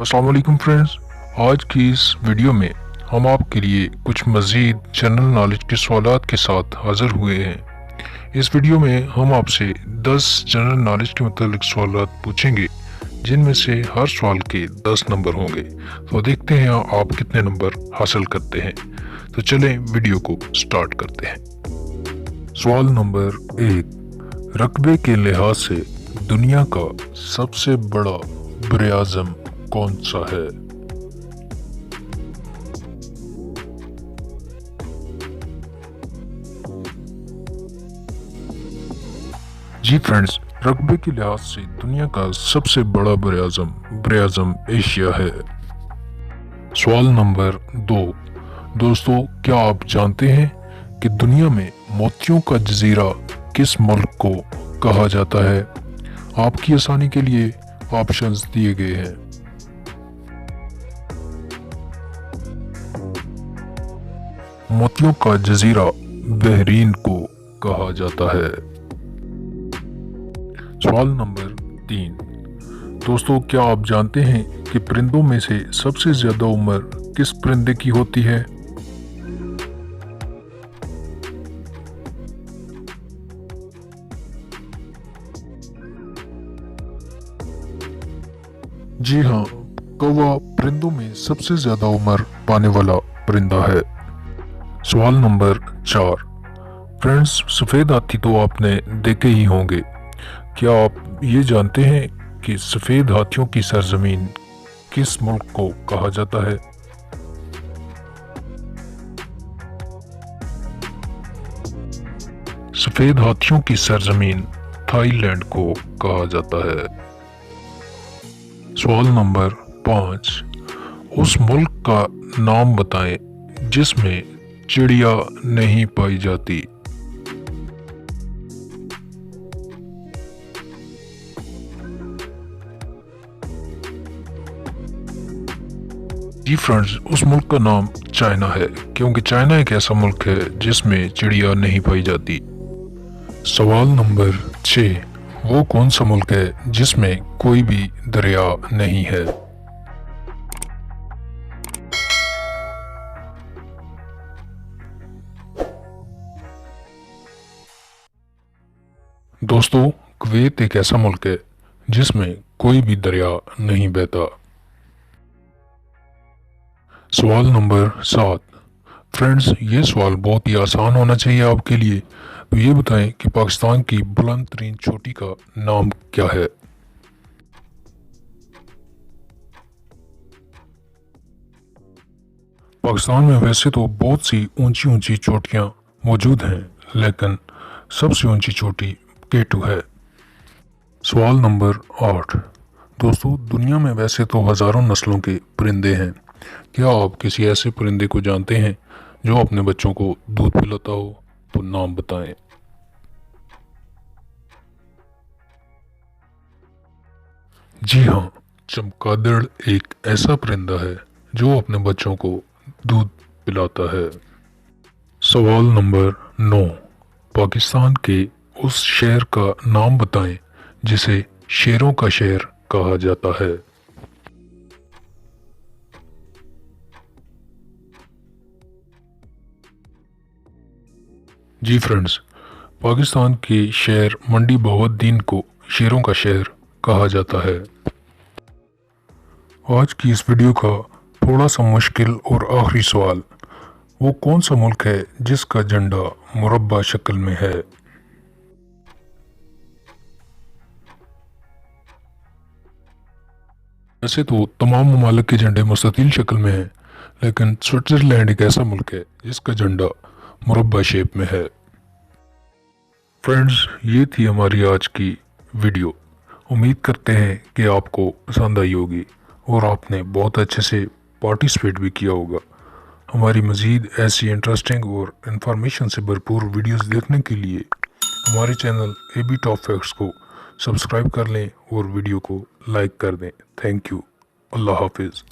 अस्सलाम वालेकुम फ्रेंड्स। आज की इस वीडियो में हम आपके लिए कुछ मज़ीद जनरल नॉलेज के सवालात के साथ हाज़िर हुए हैं। इस वीडियो में हम आपसे 10 जनरल नॉलेज के मुतालिक सवालात पूछेंगे, जिनमें से हर सवाल के 10 नंबर होंगे। तो देखते हैं आप कितने नंबर हासिल करते हैं। तो चलें वीडियो को स्टार्ट करते हैं। सवाल नंबर 1, रकबे के लिहाज से दुनिया का सबसे बड़ा बरआज़म कौन सा है? जी फ्रेंड्स, रकबे के लिहाज से दुनिया का सबसे बड़ा बरआज़म एशिया है। सवाल नंबर 2, दोस्तों क्या आप जानते हैं कि दुनिया में मोतियों का जजीरा किस मुल्क को कहा जाता है? आपकी आसानी के लिए ऑप्शंस दिए गए हैं। मोतियों का जजीरा बहरीन को कहा जाता है। सवाल नंबर 3, दोस्तों क्या आप जानते हैं कि परिंदों में से सबसे ज्यादा उम्र किस परिंदे की होती है? जी हाँ, कौवा परिंदों में सबसे ज्यादा उम्र पाने वाला परिंदा है। सवाल नंबर 4, फ्रेंड्स सफ़ेद हाथी तो आपने देखे ही होंगे। क्या आप ये जानते हैं कि सफ़ेद हाथियों की सरजमीन किस मुल्क को कहा जाता है? सफ़ेद हाथियों की सरजमीन थाईलैंड को कहा जाता है। सवाल नंबर 5, उस मुल्क का नाम बताएं जिसमें चिड़िया नहीं पाई जाती। जी फ्रेंड्स, उस मुल्क का नाम चाइना है, क्योंकि चाइना एक ऐसा मुल्क है जिसमें चिड़िया नहीं पाई जाती। सवाल नंबर 6, वो कौन सा मुल्क है जिसमें कोई भी दरिया नहीं है? दोस्तों कुवैत एक ऐसा मुल्क है जिसमें कोई भी दरिया नहीं बहता। सवाल नंबर 7, फ्रेंड्स ये सवाल बहुत ही आसान होना चाहिए आपके लिए। तो ये बताएं कि पाकिस्तान की बुलंद तरीन चोटी का नाम क्या है? पाकिस्तान में वैसे तो बहुत सी ऊंची ऊंची चोटियां मौजूद हैं, लेकिन सबसे ऊंची चोटी K2 है। सवाल नंबर 8, दोस्तों दुनिया में वैसे तो हज़ारों नस्लों के परिंदे हैं। क्या आप किसी ऐसे परिंदे को जानते हैं जो अपने बच्चों को दूध पिलाता हो? तो नाम बताएं। जी हाँ, चमगादड़ एक ऐसा परिंदा है जो अपने बच्चों को दूध पिलाता है। सवाल नंबर 9, पाकिस्तान के उस शहर का नाम बताएं जिसे शेरों का शहर कहा जाता है। जी फ्रेंड्स, पाकिस्तान के शहर मंडी बहाउद्दीन को शेरों का शहर कहा जाता है। आज की इस वीडियो का थोड़ा सा मुश्किल और आखिरी सवाल, वो कौन सा मुल्क है जिसका झंडा मुरब्बा शक्ल में है? वैसे तो तमाम ममालिक के झंडे मुस्ततील शक्ल में हैं, लेकिन स्विट्ज़रलैंड एक ऐसा मुल्क है जिसका झंडा मुरब्बा शेप में है। फ्रेंड्स ये थी हमारी आज की वीडियो। उम्मीद करते हैं कि आपको पसंद आई होगी और आपने बहुत अच्छे से पार्टिसिपेट भी किया होगा। हमारी मज़ीद ऐसी इंटरेस्टिंग और इन्फॉर्मेशन से भरपूर वीडियोस देखने के लिए हमारे चैनल AB टॉप फैक्ट्स को सब्सक्राइब कर लें और वीडियो को लाइक कर दें। Thank you. अल्लाह हाफिज़।